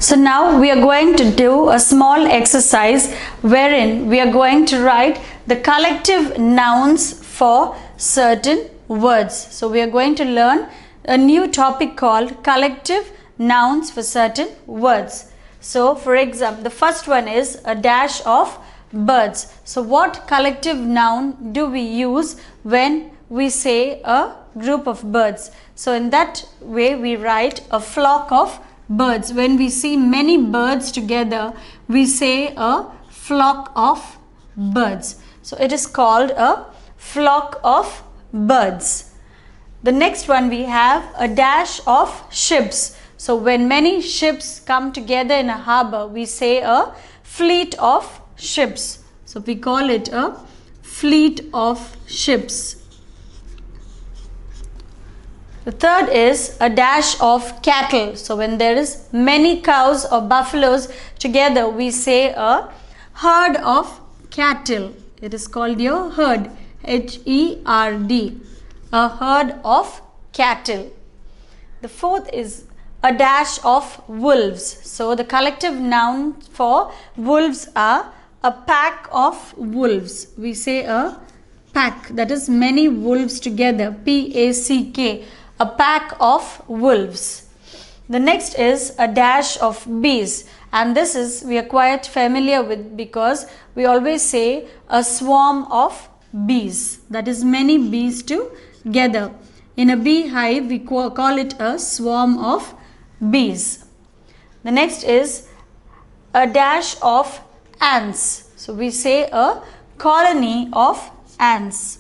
So now we are going to do a small exercise wherein we are going to write the collective nouns for certain words. So we are going to learn a new topic called collective nouns for certain words. So for example, the first one is a dash of birds. So what collective noun do we use when we say a group of birds? So in that way we write a flock of birds. When we see many birds together, we say a flock of birds. So it is called a flock of birds. The next one we have a dash of ships. So when many ships come together in a harbor, we say a fleet of ships. So we call it a fleet of ships. The third is a dash of cattle. So when there is many cows or buffaloes together, we say a herd of cattle. It is called your herd, H-E-R-D, a herd of cattle. The fourth is a dash of wolves. So the collective noun for wolves are a pack of wolves. We say a pack, that is many wolves together, P-A-C-K. A pack of wolves. The next is a dash of bees, and this is we are quite familiar with because we always say a swarm of bees, that is many bees together. In a beehive we call it a swarm of bees. The next is a dash of ants. So we say a colony of ants.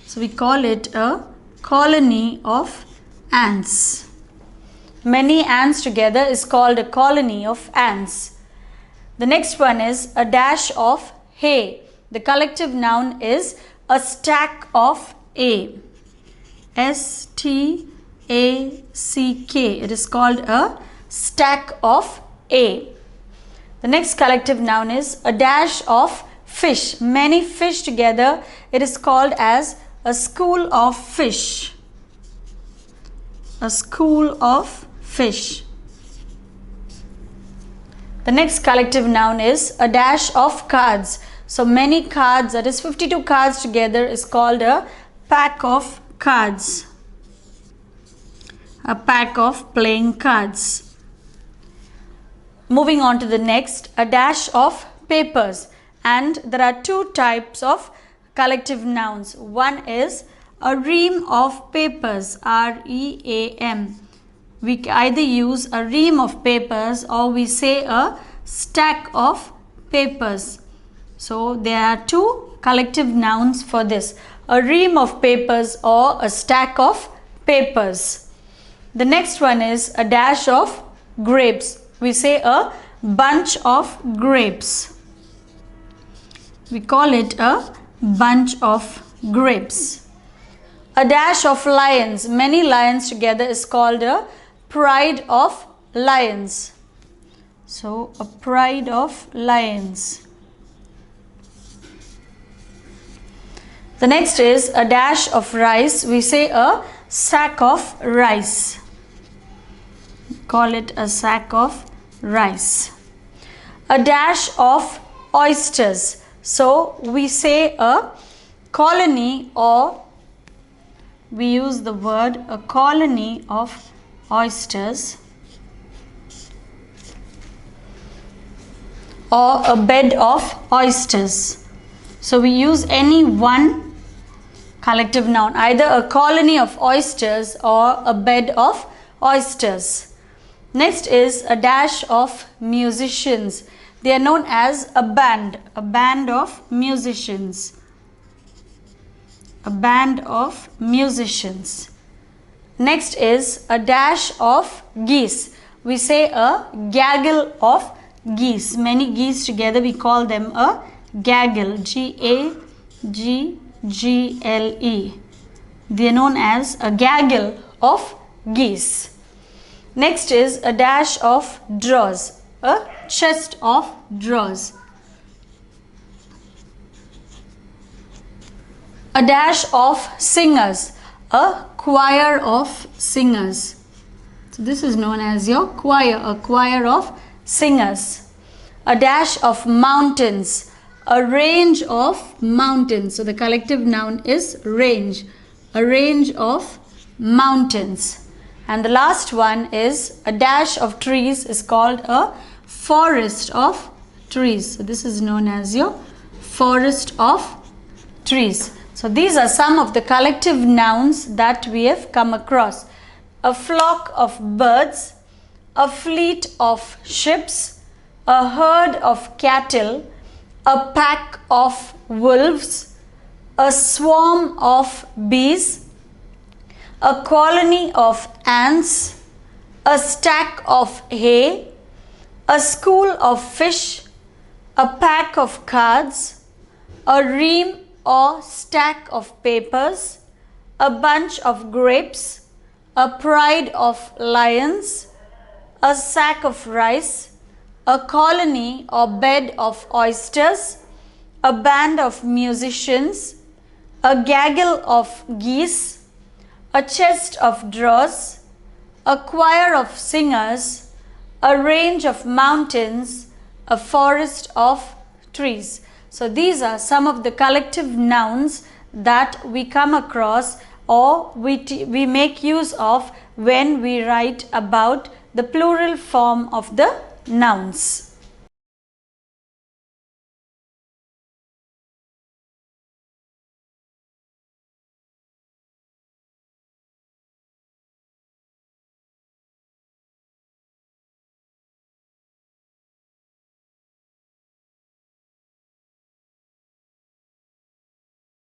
So we call it a colony of ants. Many ants together is called a colony of ants. The next one is a dash of hay. The collective noun is a stack of A. S-T-A-C-K. It is called a stack of A. The next collective noun is a dash of fish. Many fish together. It is called as a school of fish. A school of fish. The next collective noun is a dash of cards. So many cards, that is 52 cards together, is called a pack of cards. A pack of playing cards. Moving on to the next, a dash of papers. And there are two types of collective nouns. One is a ream of papers, R-E-A-M. We either use a ream of papers or we say a stack of papers. So there are two collective nouns for this, a ream of papers or a stack of papers. The next one is a dash of grapes. We say a bunch of grapes. We call it a bunch of grapes. A dash of lions. Many lions together is called a pride of lions. So a pride of lions. The next is a dash of rice. We say a sack of rice. Call it a sack of rice. A dash of oysters. So we say a colony, or we use the word a colony of oysters, or a bed of oysters. So we use any one collective noun, either a colony of oysters or a bed of oysters. Next is a dash of musicians. They are known as a band of musicians. A band of musicians. Next is a dash of geese. We say a gaggle of geese. Many geese together, we call them a gaggle. G-A-G-G-L-E. They are known as a gaggle of geese. Next is a dash of drawers. A chest of drawers. A dash of singers. A choir of singers. So this is known as your choir, a choir of singers. A dash of mountains, a range of mountains. So the collective noun is range, a range of mountains. And the last one is a dash of trees is called a forest of trees. So this is known as your forest of trees. So these are some of the collective nouns that we have come across. A flock of birds, a fleet of ships, a herd of cattle, a pack of wolves, a swarm of bees, a colony of ants, a stack of hay, a school of fish, a pack of cards, a ream or stack of papers, a bunch of grapes, a pride of lions, a sack of rice, a colony or bed of oysters, a band of musicians, a gaggle of geese, a chest of drawers, a choir of singers, a range of mountains, a forest of trees. So these are some of the collective nouns that we come across or we make use of when we write about the plural form of the nouns.